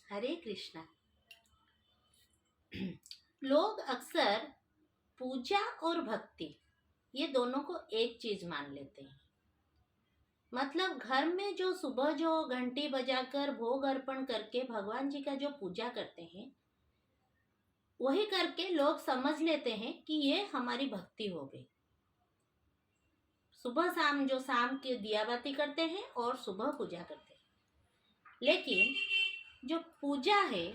हरे कृष्णा। लोग अक्सर पूजा और भक्ति ये दोनों को एक चीज मान लेते हैं। मतलब घर में जो सुबह जो घंटी बजाकर भोग अर्पण करके भगवान जी का जो पूजा करते हैं, वही करके लोग समझ लेते हैं कि ये हमारी भक्ति हो गई। सुबह शाम जो शाम के दिया बाती करते हैं और सुबह पूजा करते हैं, लेकिन जो पूजा है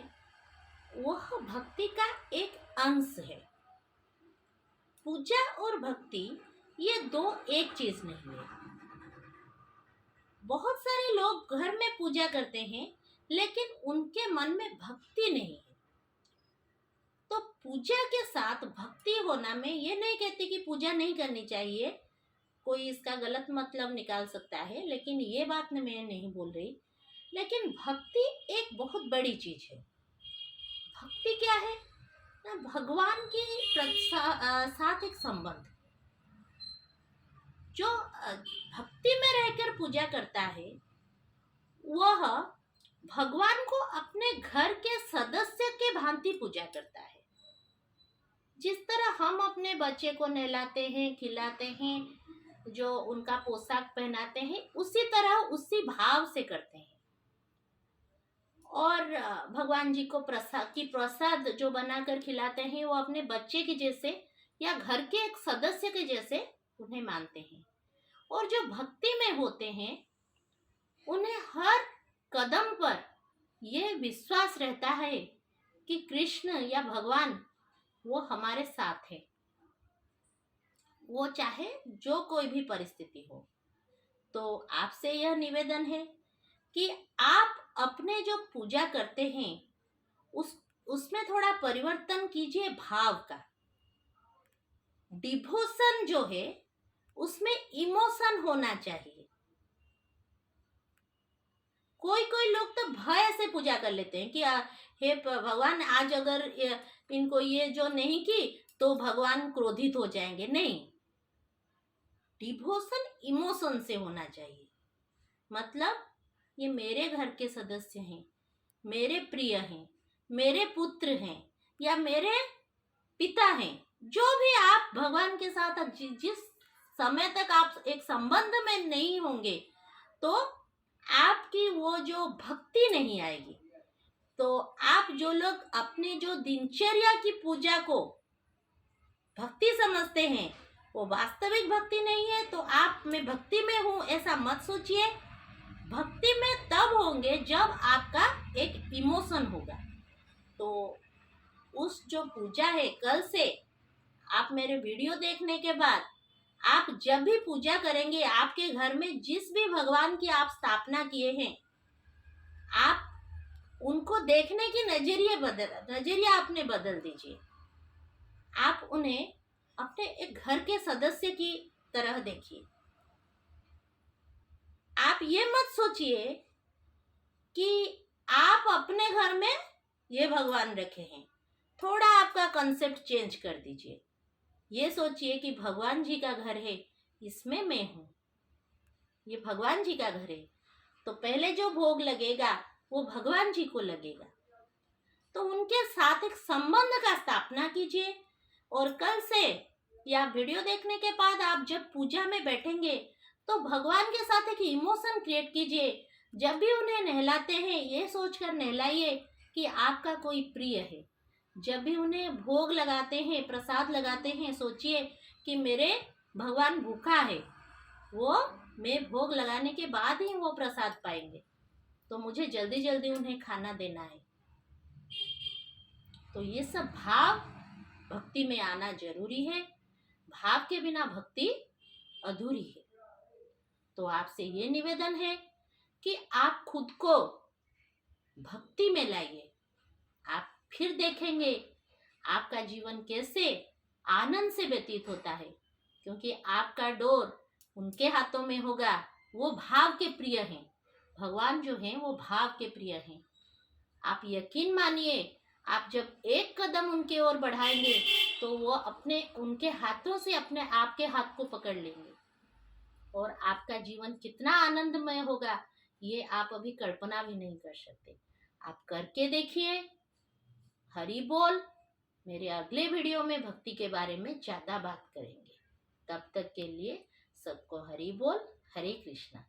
वह भक्ति का एक अंश है। पूजा और भक्ति ये दो एक चीज नहीं है। बहुत सारे लोग घर में पूजा करते हैं लेकिन उनके मन में भक्ति नहीं है। तो पूजा के साथ भक्ति होना, मैं ये नहीं कहती कि पूजा नहीं करनी चाहिए, कोई इसका गलत मतलब निकाल सकता है, लेकिन ये बात मैं नहीं बोल रही। लेकिन भक्ति एक बहुत बड़ी चीज है। भक्ति क्या है ना, भगवान के साथ एक संबंध। जो भक्ति में रहकर पूजा करता है वह भगवान को अपने घर के सदस्य के भांति पूजा करता है। जिस तरह हम अपने बच्चे को नहलाते हैं, खिलाते हैं, जो उनका पोशाक पहनाते हैं, उसी तरह उसी भाव से करते हैं। और भगवान जी को प्रसाद जो बनाकर खिलाते हैं वो अपने बच्चे के जैसे या घर के एक सदस्य के जैसे उन्हें मानते हैं। और जो भक्ति में होते हैं उन्हें हर कदम पर यह विश्वास रहता है कि कृष्ण या भगवान वो हमारे साथ है, वो चाहे जो कोई भी परिस्थिति हो। तो आपसे यह निवेदन है कि आप अपने जो पूजा करते हैं उसमें थोड़ा परिवर्तन कीजिए। भाव का डिवोशन जो है उसमें इमोशन होना चाहिए। कोई कोई लोग तो भय से पूजा कर लेते हैं कि हे भगवान, आज अगर इनको ये जो नहीं की तो भगवान क्रोधित हो जाएंगे। नहीं, डिवोशन इमोशन से होना चाहिए। मतलब ये मेरे घर के सदस्य हैं, मेरे प्रिय हैं, मेरे पुत्र हैं या मेरे पिता हैं। जो भी आप भगवान के साथ जिस समय तक आप एक संबंध में नहीं होंगे तो आपकी वो जो भक्ति नहीं आएगी। तो आप जो लोग अपने जो दिनचर्या की पूजा को भक्ति समझते हैं वो वास्तविक भक्ति नहीं है। तो आप मैं भक्ति में हूँ ऐसा मत सोचिए। भक्ति में तब होंगे जब आपका एक इमोशन होगा। तो उस जो पूजा है, कल से आप मेरे वीडियो देखने के बाद आप जब भी पूजा करेंगे, आपके घर में जिस भी भगवान की आप स्थापना किए हैं, आप उनको देखने की नजरिया अपने बदल दीजिए। आप उन्हें अपने एक घर के सदस्य की तरह देखिए। आप ये मत सोचिए कि आप अपने घर में ये भगवान रखे हैं। थोड़ा आपका कंसेप्ट चेंज कर दीजिए। ये सोचिए कि भगवान जी का घर है, इसमें मैं हूँ, ये भगवान जी का घर है। तो पहले जो भोग लगेगा वो भगवान जी को लगेगा। तो उनके साथ एक संबंध का स्थापना कीजिए। और कल से या वीडियो देखने के बाद आप जब पूजा में बैठेंगे तो भगवान के साथ एक इमोशन क्रिएट कीजिए। जब भी उन्हें नहलाते हैं ये सोचकर नहलाइए कि आपका कोई प्रिय है। जब भी उन्हें भोग लगाते हैं, प्रसाद लगाते हैं, सोचिए कि मेरे भगवान भूखा है, वो मैं भोग लगाने के बाद ही वो प्रसाद पाएंगे, तो मुझे जल्दी जल्दी उन्हें खाना देना है। तो ये सब भाव भक्ति में आना जरूरी है। भाव के बिना भक्ति अधूरी है। तो आपसे ये निवेदन है कि आप खुद को भक्ति में लाइए। आप फिर देखेंगे आपका जीवन कैसे आनंद से व्यतीत होता है, क्योंकि आपका डोर उनके हाथों में होगा। वो भाव के प्रिय हैं। भगवान जो हैं वो भाव के प्रिय हैं। आप यकीन मानिए, आप जब एक कदम उनके ओर बढ़ाएंगे तो वो अपने उनके हाथों से अपने आपके हाथ को पकड़ लेंगे और आपका जीवन कितना आनंदमय होगा ये आप अभी कल्पना भी नहीं कर सकते। आप करके देखिए। हरि बोल। मेरे अगले वीडियो में भक्ति के बारे में ज़्यादा बात करेंगे। तब तक के लिए सबको हरि बोल। हरे कृष्णा।